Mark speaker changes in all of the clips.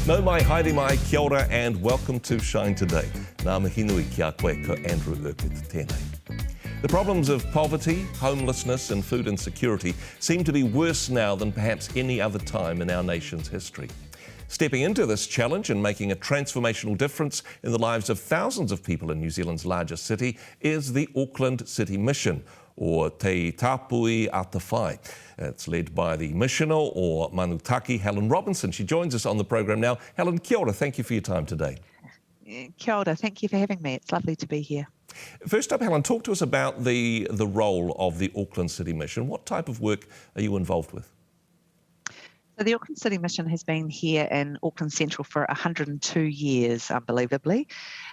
Speaker 1: No mai, haere mai, kia ora and welcome to Shine Today. Ngā mihi nui ki a koe ko Andrew Urquhart tēnei. The problems of poverty, homelessness and food insecurity seem to be worse now than perhaps any other time in our nation's history. Stepping into this challenge and making a transformational difference in the lives of thousands of people in New Zealand's largest city is the Auckland City Mission, or Te Tāpui Atawhai. It's led by the missioner, or Manutaki Helen Robinson. She joins us on the program now. Helen, kia ora, thank you for your time today.
Speaker 2: Kia ora, thank you for having me. It's lovely to be here.
Speaker 1: First up, Helen, talk to us about the role of the Auckland City Mission. What type of work are you involved with?
Speaker 2: So the Auckland City Mission has been here in Auckland Central for 102 years, unbelievably.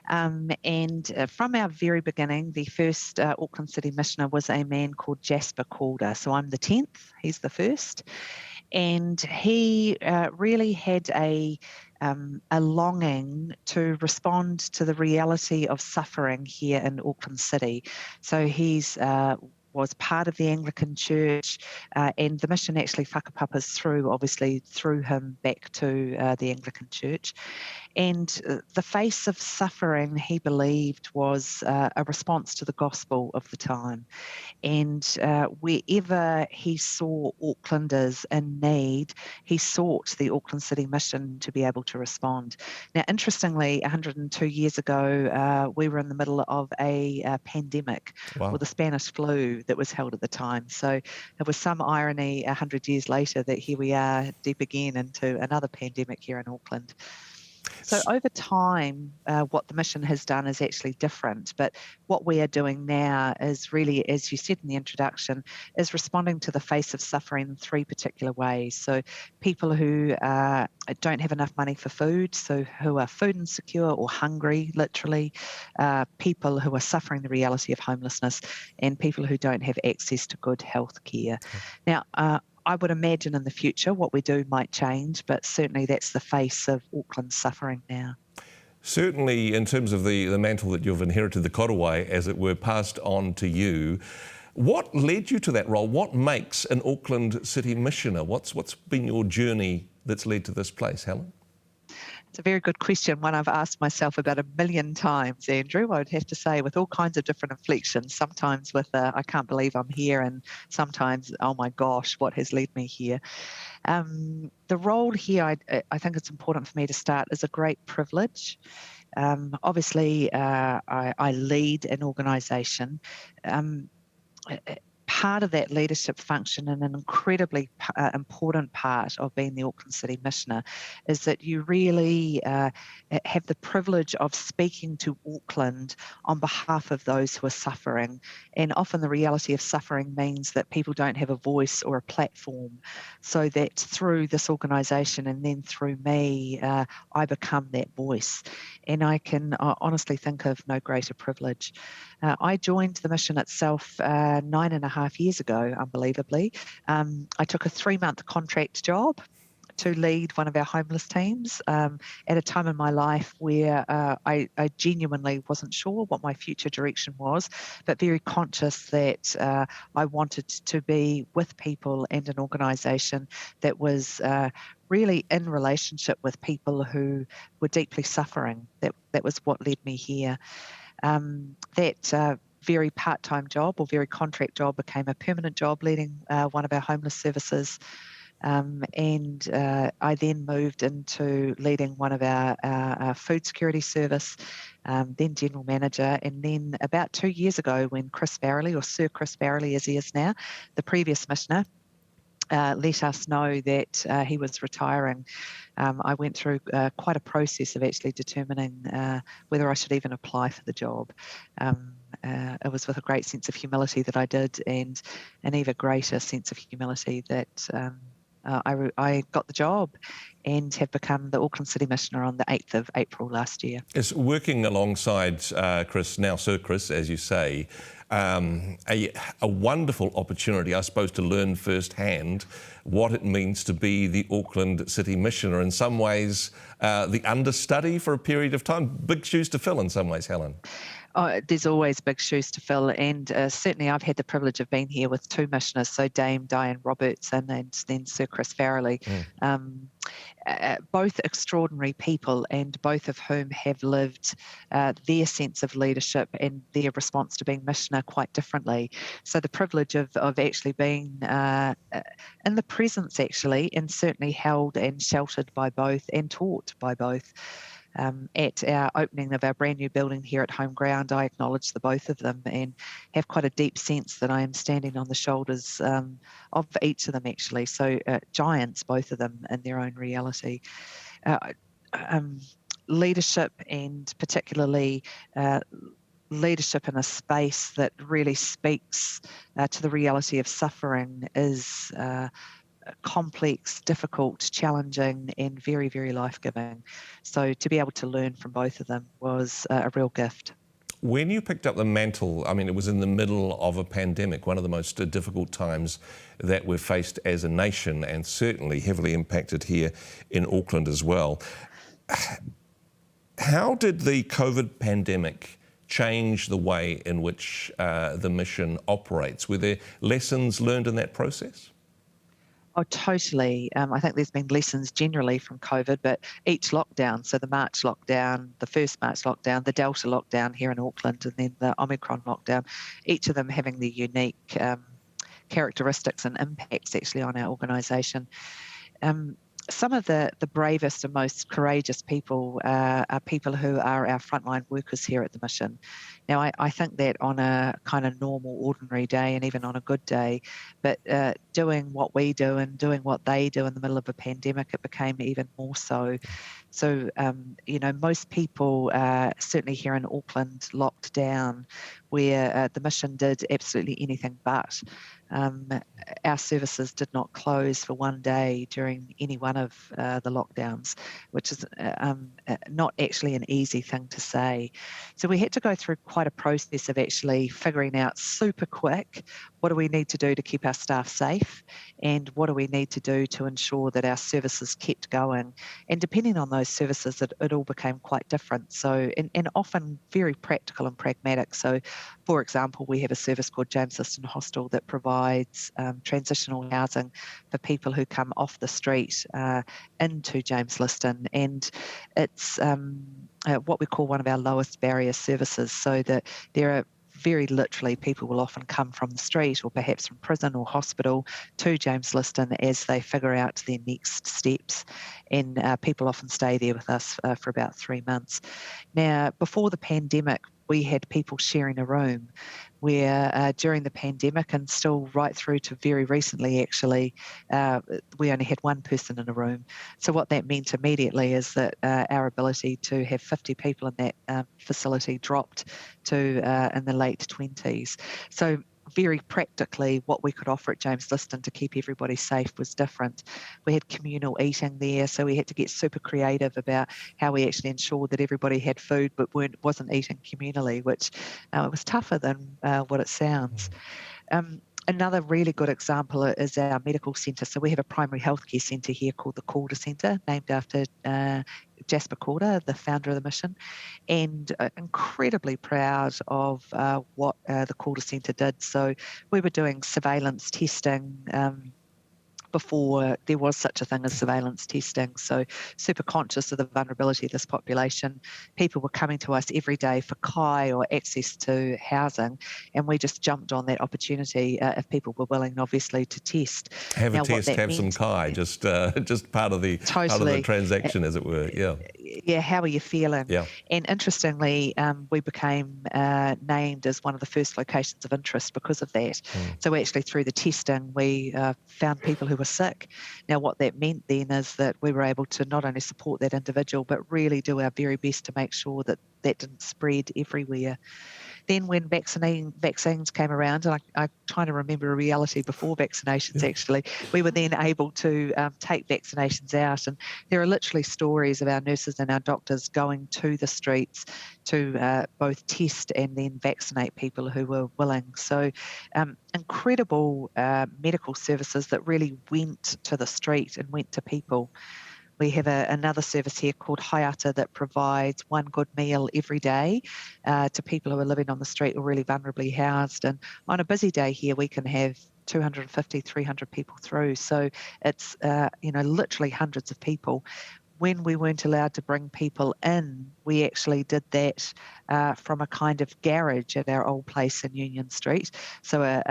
Speaker 2: And from our very beginning, the first Auckland City Missioner was a man called Jasper Calder. So I'm the 10th, he's the first. And he really had a longing to respond to the reality of suffering here in Auckland City. So he's was part of the Anglican Church, and the mission actually whakapapas through him back to the Anglican Church. And the face of suffering, he believed, was a response to the gospel of the time. And wherever he saw Aucklanders in need, he sought the Auckland City Mission to be able to respond. Now, interestingly, 102 years ago, we were in the middle of a pandemic, or the Spanish flu that was held at the time. So it was some irony 100 years later that here we are deep again into another pandemic here in Auckland. So over time, what the mission has done is actually different. But what we are doing now is really, as you said in the introduction, is responding to the face of suffering in three particular ways. So people who don't have enough money for food, so who are food insecure or hungry, literally, people who are suffering the reality of homelessness, and people who don't have access to good health care. Now, I would imagine in the future what we do might change, but certainly that's the face of Auckland's suffering now.
Speaker 1: Certainly, in terms of the mantle that you've inherited, the korowai, as it were, passed on to you. What led you to that role? What makes an Auckland City Missioner? What's been your journey that's led to this place, Helen?
Speaker 2: It's a very good question, one I've asked myself about 1 million times, Andrew. I would have to say, with all kinds of different inflections, sometimes with I can't believe I'm here, and sometimes, oh my gosh, what has led me here? The role here, I think it's important for me to start, is a great privilege. Obviously, I lead an organisation. Part of that leadership function, and an incredibly important part of being the Auckland City Missioner, is that you really have the privilege of speaking to Auckland on behalf of those who are suffering. And often the reality of suffering means that people don't have a voice or a platform. So that through this organisation and then through me, I become that voice. And I can honestly think of no greater privilege. I joined the mission itself 9.5 years ago, unbelievably. I took a 3-month contract job to lead one of our homeless teams at a time in my life where I genuinely wasn't sure what my future direction was, but very conscious that I wanted to be with people and an organisation that was really in relationship with people who were deeply suffering. That was what led me here. That very part-time job or very contract job became a permanent job leading one of our homeless services. And I then moved into leading one of our food security service, then general manager. And then about 2 years ago, when Chris Farrelly, or Sir Chris Farrelly as he is now, the previous missioner, let us know that he was retiring, I went through quite a process of actually determining whether I should even apply for the job. It was with a great sense of humility that I did, and an even greater sense of humility that I got the job and have become the Auckland City Missioner on the 8th of April last year.
Speaker 1: It's working alongside Chris, now Sir Chris, as you say, a wonderful opportunity, I suppose, to learn firsthand what it means to be the Auckland City Missioner. In some ways, the understudy for a period of time. Big shoes to fill in some ways, Helen.
Speaker 2: There's always big shoes to fill, and certainly I've had the privilege of being here with two missioners, so Dame Diane Robertson and then Sir Chris Farrelly, both extraordinary people, and both of whom have lived their sense of leadership and their response to being missioner quite differently. So the privilege of actually being in the presence, actually, and certainly held and sheltered by both and taught by both. At our opening of our brand new building here at Home Ground, I acknowledge the both of them and have quite a deep sense that I am standing on the shoulders of each of them, actually. So giants, both of them, in their own reality. Leadership, and particularly leadership in a space that really speaks to the reality of suffering, is complex, difficult, challenging, and very, very life-giving. So to be able to learn from both of them was a real gift.
Speaker 1: When you picked up the mantle, I mean, it was in the middle of a pandemic, one of the most difficult times that we've faced as a nation, and certainly heavily impacted here in Auckland as well. How did the COVID pandemic change the way in which the mission operates? Were there lessons learned in that process?
Speaker 2: Oh, totally. I think there's been lessons generally from COVID, but each lockdown, so the March lockdown, the first March lockdown, the Delta lockdown here in Auckland, and then the Omicron lockdown, each of them having the unique characteristics and impacts actually on our organisation. Some of the bravest and most courageous people are people who are our frontline workers here at the mission. Now, I think that on a kind of normal, ordinary day, and even on a good day, but doing what we do and doing what they do in the middle of a pandemic, it became even more so. So, most people, certainly here in Auckland, locked down, where the mission did absolutely anything but. Our services did not close for one day during any one of the lockdowns, which is not actually an easy thing to say. So we had to go through quite a process of actually figuring out super quick, what do we need to do to keep our staff safe, and what do we need to do to ensure that our services kept going. And depending on those services, it all became quite different. So, and often very practical and pragmatic. So, for example, we have a service called James Liston Hostel that provides transitional housing for people who come off the street into James Liston, and it's what we call one of our lowest barrier services, so that there are very literally people will often come from the street or perhaps from prison or hospital to James Liston as they figure out their next steps, and people often stay there with us for about 3 months. Now, before the pandemic, we had people sharing a room, where during the pandemic, and still right through to very recently actually, we only had one person in a room. So what that meant immediately is that our ability to have 50 people in that facility dropped to in the late 20s. So very practically, what we could offer at James Liston to keep everybody safe was different. We had communal eating there, so we had to get super creative about how we actually ensured that everybody had food but wasn't eating communally, which was tougher than what it sounds. Another really good example is our medical centre. So we have a primary healthcare centre here called the Calder Centre, named after Jasper Calder, the founder of the mission, and incredibly proud of what the Calder Centre did. So we were doing surveillance testing before there was such a thing as surveillance testing. So super conscious of the vulnerability of this population. People were coming to us every day for kai or access to housing, and we just jumped on that opportunity if people were willing, obviously, to test.
Speaker 1: Have a test, have some kai, just part of the transaction, as it were.
Speaker 2: Yeah, how are you feeling?
Speaker 1: Yeah.
Speaker 2: And interestingly, we became named as one of the first locations of interest because of that. So actually through the testing, we found people who were sick. Now what that meant then is that we were able to not only support that individual, but really do our very best to make sure that that didn't spread everywhere. Then when vaccines came around, and I'm trying to remember a reality before vaccinations actually, we were then able to take vaccinations out. And there are literally stories of our nurses and our doctors going to the streets to both test and then vaccinate people who were willing. So incredible medical services that really went to the street and went to people. We have another service here called Haiata that provides one good meal every day to people who are living on the street or really vulnerably housed. And on a busy day here, we can have 250, 300 people through. So it's, literally hundreds of people. When we weren't allowed to bring people in, we actually did that from a kind of garage at our old place in Union Street. So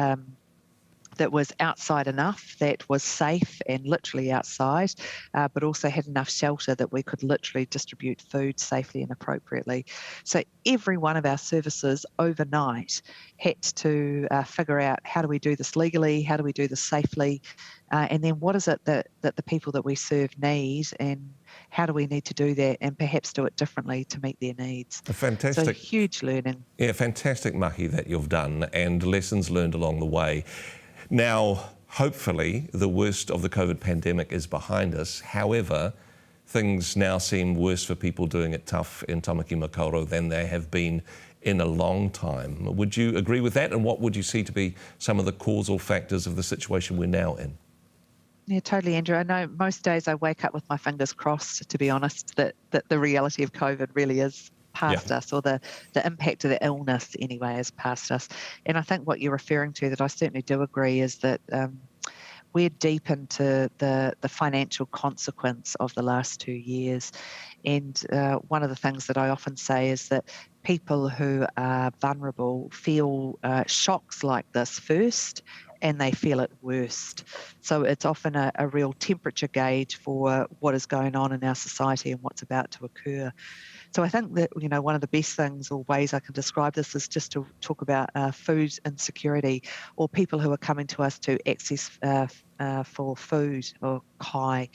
Speaker 2: that was outside enough, that was safe and literally outside, but also had enough shelter that we could literally distribute food safely and appropriately. So every one of our services overnight had to figure out, how do we do this legally, how do we do this safely, and then what is it that the people that we serve need, and how do we need to do that and perhaps do it differently to meet their needs.
Speaker 1: Fantastic.
Speaker 2: So huge learning.
Speaker 1: Yeah, fantastic mahi that you've done, and lessons learned along the way. Now, hopefully, the worst of the COVID pandemic is behind us. However, things now seem worse for people doing it tough in Tamaki Makaurau than they have been in a long time. Would you agree with that? And what would you see to be some of the causal factors of the situation we're now in?
Speaker 2: Yeah, totally, Andrew. I know most days I wake up with my fingers crossed, to be honest, that the reality of COVID really is past us, or the impact of the illness anyway is past us. And I think what you're referring to, that I certainly do agree, is that we're deep into the financial consequence of the last 2 years. And one of the things that I often say is that people who are vulnerable feel shocks like this first, and they feel it worst. So it's often a real temperature gauge for what is going on in our society and what's about to occur. So I think that, one of the best things or ways I can describe this is just to talk about food insecurity, or people who are coming to us to access for food or kai.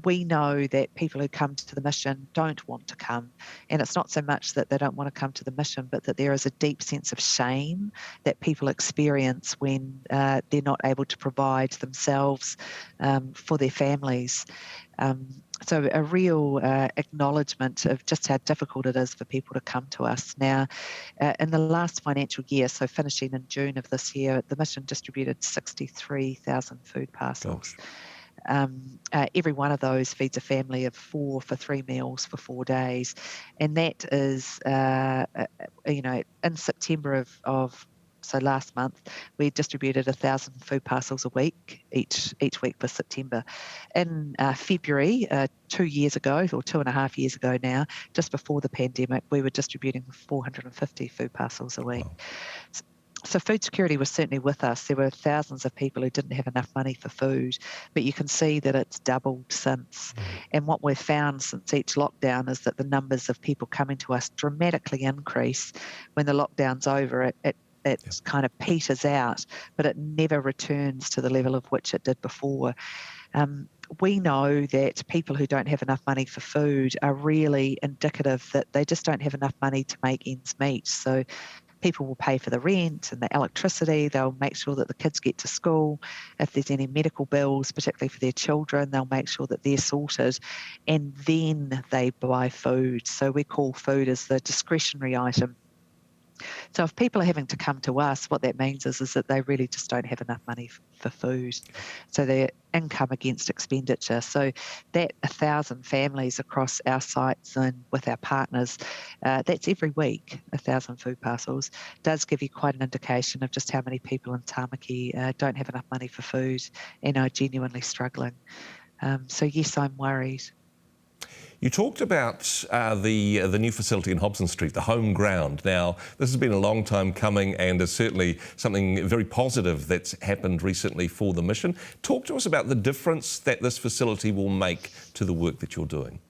Speaker 2: We know that people who come to the mission don't want to come. And it's not so much that they don't want to come to the mission, but that there is a deep sense of shame that people experience when they're not able to provide themselves for their families. So a real acknowledgement of just how difficult it is for people to come to us. Now, in the last financial year, so finishing in June of this year, the mission distributed 63,000 food parcels. Every one of those feeds a family of 4 for 3 meals for 4 days. And that is, in September so last month, we distributed 1,000 food parcels a week, each week for September. In February, 2 years ago, or 2.5 years ago now, just before the pandemic, we were distributing 450 food parcels a week.
Speaker 1: Wow.
Speaker 2: So food security was certainly with us. There were thousands of people who didn't have enough money for food, but you can see that it's doubled since. And what we've found since each lockdown is that the numbers of people coming to us dramatically increase. When the lockdown's over, it kind of peters out, but it never returns to the level of which it did before. We know that people who don't have enough money for food are really indicative that they just don't have enough money to make ends meet. So people will pay for the rent and the electricity. They'll make sure that the kids get to school. If there's any medical bills, particularly for their children, they'll make sure that they're sorted. And then they buy food. So we call food as the discretionary item. So if people are having to come to us, what that means is that they really just don't have enough money for food. So their income against expenditure. So that 1,000 families across our sites and with our partners, that's every week, 1,000 food parcels, does give you quite an indication of just how many people in Tamaki don't have enough money for food and are genuinely struggling. So yes, I'm worried.
Speaker 1: You talked about the new facility in Hobson Street, the home ground. Now, this has been a long time coming and is certainly something very positive that's happened recently for the mission. Talk to us about the difference that this facility will make to the work that you're doing.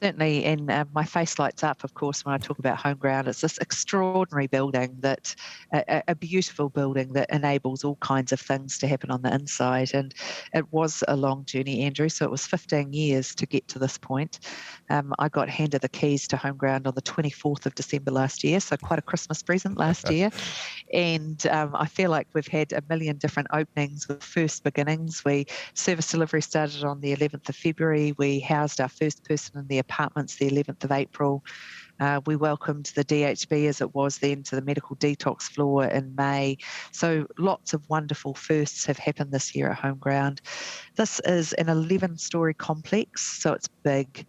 Speaker 2: Certainly, and my face lights up, of course, when I talk about home ground. It's this extraordinary building, that a beautiful building that enables all kinds of things to happen on the inside. And it was a long journey, Andrew, so it was 15 years to get to this point. I got handed the keys to home ground on the 24th of December last year, so quite a Christmas present last year. And I feel like we've had a million different openings with first beginnings. Service delivery started on the 11th of February. We housed our first person in the apartments the 11th of April. We welcomed the DHB, as it was then, to the medical detox floor in May. So lots of wonderful firsts have happened this year at Home Ground. This is an 11-storey complex, so it's big.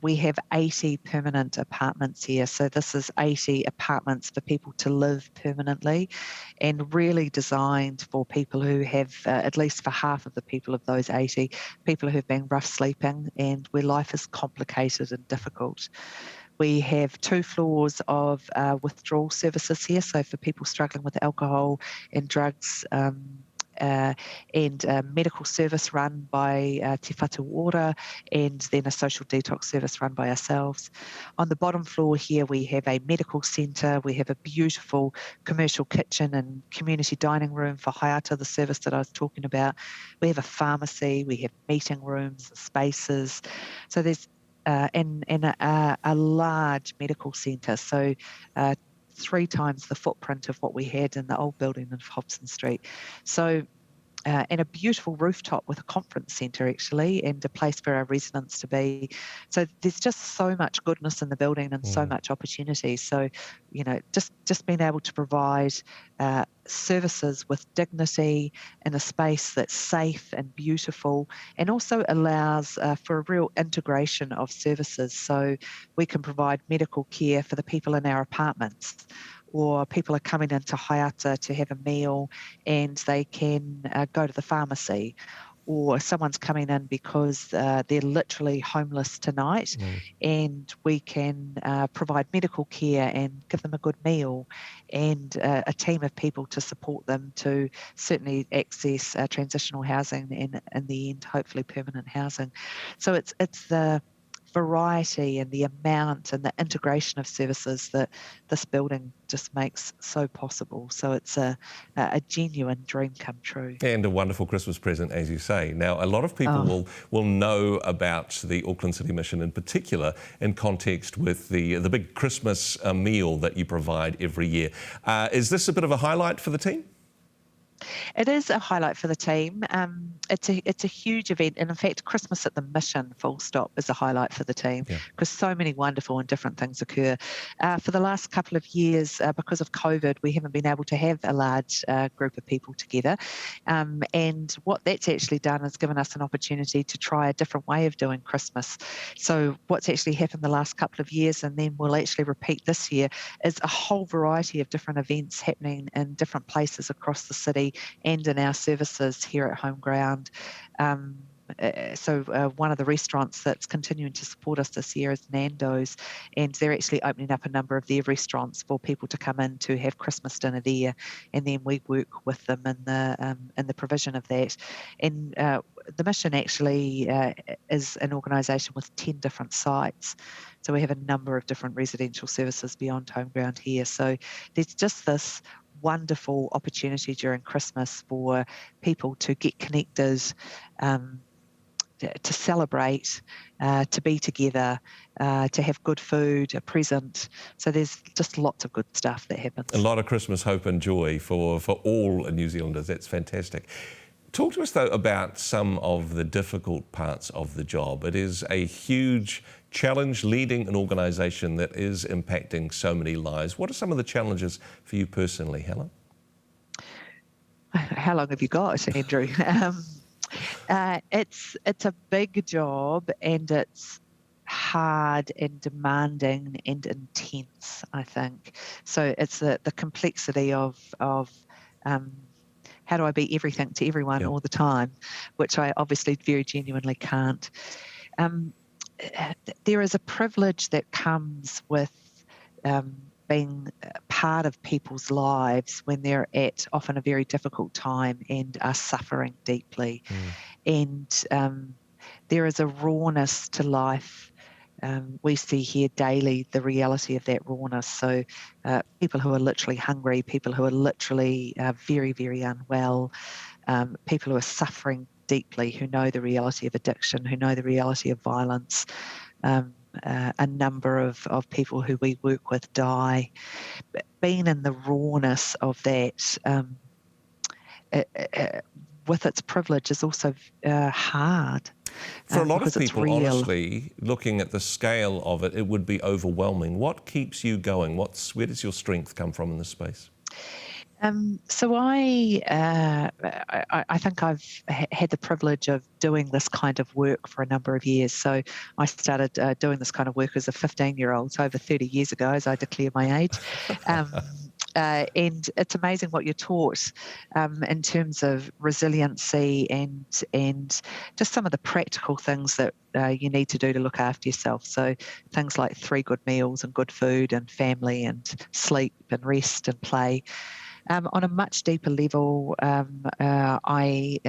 Speaker 2: We have 80 permanent apartments here. So this is 80 apartments for people to live permanently, and really designed for people who have, at least for half of the people of those 80, people who've been rough sleeping and where life is complicated and difficult. We have 2 floors of withdrawal services here, so for people struggling with alcohol and drugs, and a medical service run by Te Whatuora, and then a social detox service run by ourselves. On the bottom floor here, we have a medical centre, we have a beautiful commercial kitchen and community dining room for Hayata, the service that I was talking about. We have a pharmacy, we have meeting rooms, spaces. So there's a large medical centre, so 3 times the footprint of what we had in the old building in Hobson Street. So, and a beautiful rooftop with a conference centre, actually, and a place for our residents to be. So there's just so much goodness in the building and so much opportunity. So, just being able to provide services with dignity in a space that's safe and beautiful, and also allows for a real integration of services. So we can provide medical care for the people in our apartments, or people are coming into Hayata to have a meal and they can go to the pharmacy, or someone's coming in because they're literally homeless tonight, and we can provide medical care and give them a good meal, and a team of people to support them to certainly access transitional housing, and in the end, hopefully permanent housing. So it's the variety and the amount and the integration of services that this building just makes so possible. So it's a genuine dream come true.
Speaker 1: And a wonderful Christmas present, as you say. Now, a lot of people will know about the Auckland City Mission in particular in context with the big Christmas meal that you provide every year. Is this a bit of a highlight for the team?
Speaker 2: It is a highlight for the team. It's a huge event, and in fact, Christmas at the Mission, full stop, is a highlight for the team, because so many wonderful and different things occur. For the last couple of years, because of COVID, we haven't been able to have a large group of people together, and what that's actually done is given us an opportunity to try a different way of doing Christmas. So what's actually happened the last couple of years, and then we'll actually repeat this year, is a whole variety of different events happening in different places across the city and in our services here at Home Ground. So one of the restaurants that's continuing to support us this year is Nando's, and they're actually opening up a number of their restaurants for people to come in to have Christmas dinner there, and then we work with them in the provision of that. And the Mission actually is an organisation with 10 different sites, so we have a number of different residential services beyond Home Ground here. So there's just this wonderful opportunity during Christmas for people to get connected, to celebrate, to be together, to have good food, a present. So there's just lots of good stuff that happens.
Speaker 1: A lot of Christmas hope and joy for all New Zealanders. That's fantastic. Talk to us, though, about some of the difficult parts of the job. It is a huge challenge leading an organisation that is impacting so many lives. What are some of the challenges for you personally, Helen?
Speaker 2: How long have you got, Andrew? It's a big job, and it's hard and demanding and intense, I think. So it's the complexity of how do I be everything to everyone all the time, which I obviously very genuinely can't. There is a privilege that comes with being part of people's lives when they're at often a very difficult time and are suffering deeply. And there is a rawness to life. We see here daily the reality of that rawness. So people who are literally hungry, people who are literally very, very unwell, people who are suffering deeply, who know the reality of addiction, who know the reality of violence. A number of people who we work with die. Being in the rawness of that, with its privilege, is also hard.
Speaker 1: For a lot of
Speaker 2: because it's
Speaker 1: people,
Speaker 2: real.
Speaker 1: honestly, looking at the scale of it, it would be overwhelming. What keeps you going? Where does your strength come from in this space?
Speaker 2: So I think I've had the privilege of doing this kind of work for a number of years. So I started doing this kind of work as a 15-year-old, so over 30 years ago, as I declare my age. And it's amazing what you're taught in terms of resiliency and just some of the practical things that you need to do to look after yourself. So things like 3 good meals and good food and family and sleep and rest and play. On a much deeper level, I,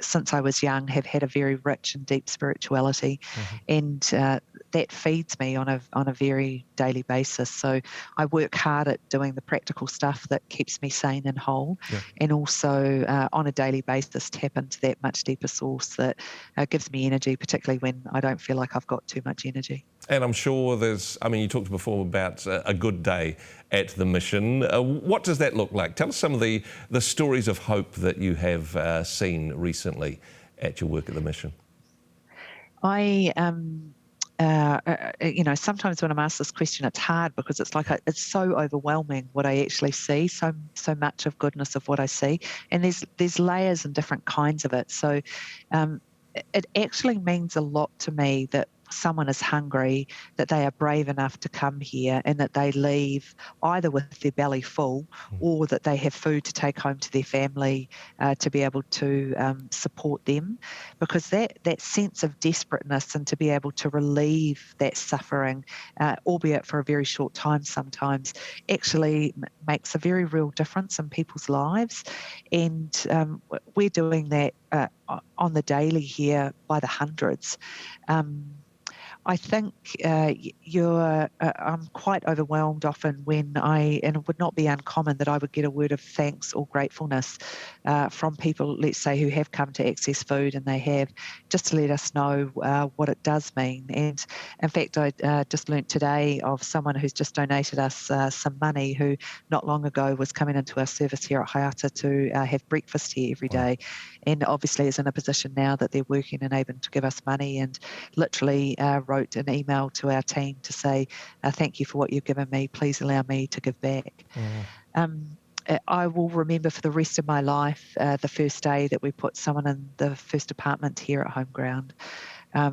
Speaker 2: since I was young, have had a very rich and deep spirituality, and that feeds me on a very daily basis. So I work hard at doing the practical stuff that keeps me sane and whole, and also on a daily basis tap into that much deeper source that gives me energy, particularly when I don't feel like I've got too much energy.
Speaker 1: And I'm sure you talked before about a good day at the mission. What does that look like? Tell us some of the stories of hope that you have seen recently at your work at the mission.
Speaker 2: Sometimes when I'm asked this question, it's hard because it's so overwhelming what I actually see, so much of goodness of what I see, and there's layers and different kinds of it. So it actually means a lot to me that someone is hungry, that they are brave enough to come here, and that they leave either with their belly full or that they have food to take home to their family to be able to support them. Because that sense of desperateness and to be able to relieve that suffering, albeit for a very short time sometimes, actually makes a very real difference in people's lives. And we're doing that on the daily here by the hundreds. I think I'm quite overwhelmed often and it would not be uncommon that I would get a word of thanks or gratefulness from people, let's say, who have come to access food, and they have, just to let us know what it does mean. And in fact, I just learnt today of someone who's just donated us some money, who not long ago was coming into our service here at Haiata to have breakfast here every day, and obviously is in a position now that they're working and able to give us money, and literally wrote an email to our team to say, thank you for what you've given me, please allow me to give back. I will remember for the rest of my life the first day that we put someone in the first apartment here at Home Ground.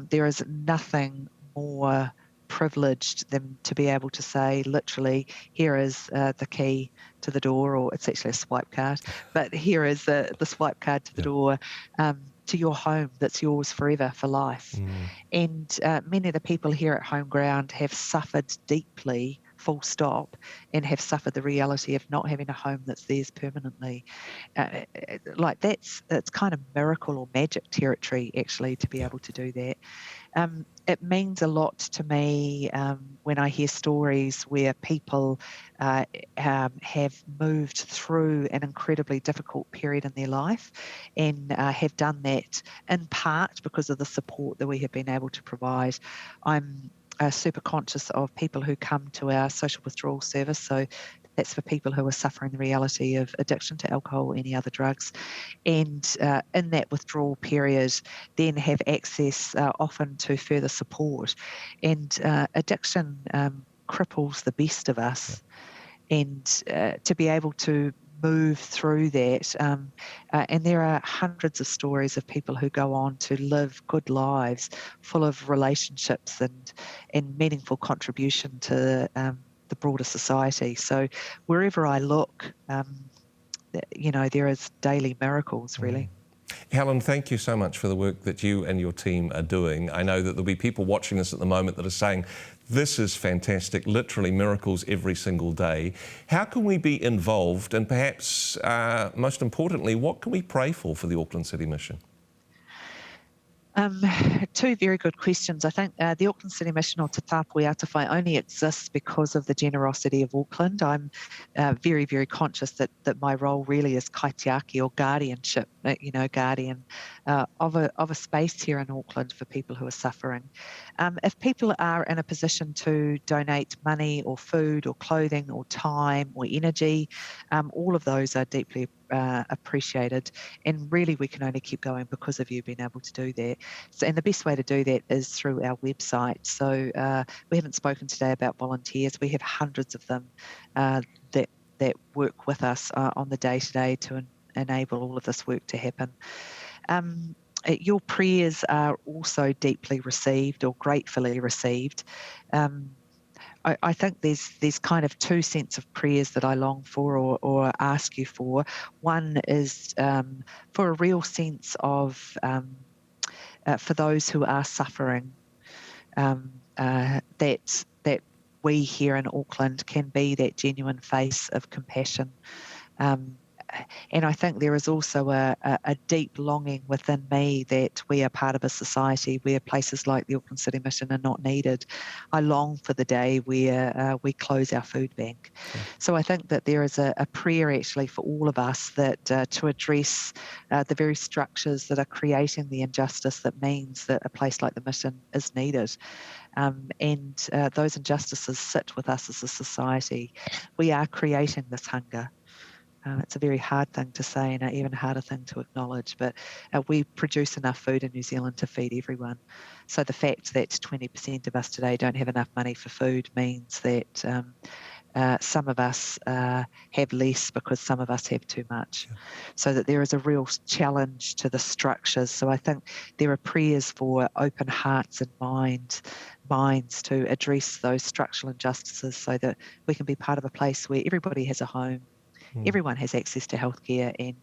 Speaker 2: There is nothing more privileged than to be able to say, literally, here is the key to the door, or it's actually a swipe card, but here is the swipe card to the door, to your home that's yours forever for life. And many of the people here at Home Ground have suffered deeply, full stop, and have suffered the reality of not having a home that's theirs permanently. It's kind of miracle or magic territory, actually, to be able to do that. It means a lot to me when I hear stories where people have moved through an incredibly difficult period in their life, and have done that in part because of the support that we have been able to provide. I'm super conscious of people who come to our social withdrawal service. So that's for people who are suffering the reality of addiction to alcohol or any other drugs. And in that withdrawal period, then have access often to further support. And addiction cripples the best of us. And to be able to move through that. And there are hundreds of stories of people who go on to live good lives full of relationships and meaningful contribution to the broader society. So wherever I look, there is daily miracles, really.
Speaker 1: Helen, thank you so much for the work that you and your team are doing. I know that there'll be people watching this at the moment that are saying, this is fantastic, literally miracles every single day. How can we be involved, and perhaps most importantly, what can we pray for the Auckland City Mission?
Speaker 2: Two very good questions. I think the Auckland City Mission, or Te Tāpui Atawhai, only exists because of the generosity of Auckland. I'm very, very conscious that my role really is kaitiaki, or guardianship, guardian of a space here in Auckland for people who are suffering. If people are in a position to donate money or food or clothing or time or energy, all of those are deeply appreciated, and really we can only keep going because of you being able to do that. And the best way to do that is through our website. So we haven't spoken today about volunteers. We have hundreds of them that work with us on the day-to-day to enable all of this work to happen. Your prayers are also deeply received or gratefully received. I think there's kind of two sets of prayers that I long for or ask you for. One is for a real sense of for those who are suffering, that we here in Auckland can be that genuine face of compassion. And I think there is also a deep longing within me that we are part of a society where places like the Auckland City Mission are not needed. I long for the day where we close our food bank. Okay. So I think that there is a prayer actually for all of us that to address the very structures that are creating the injustice that means that a place like the Mission is needed. And those injustices sit with us as a society. We are creating this hunger. It's a very hard thing to say and an even harder thing to acknowledge, but we produce enough food in New Zealand to feed everyone. So the fact that 20% of us today don't have enough money for food means that some of us have less because some of us have too much. Yeah. So that there is a real challenge to the structures. So I think there are prayers for open hearts and minds to address those structural injustices so that we can be part of a place where everybody has a home. Everyone has access to healthcare and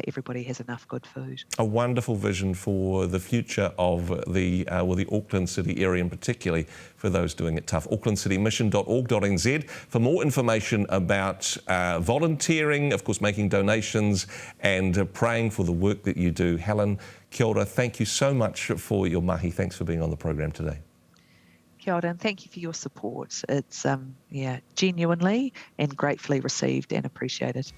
Speaker 2: everybody has enough good food.
Speaker 1: A wonderful vision for the future of the Auckland City area, and particularly for those doing it tough. aucklandcitymission.org.nz for more information about volunteering, of course making donations and praying for the work that you do. Helen, kia ora, thank you so much for your mahi. Thanks for being on the program today.
Speaker 2: Kia ora, and thank you for your support. It's genuinely and gratefully received and appreciated.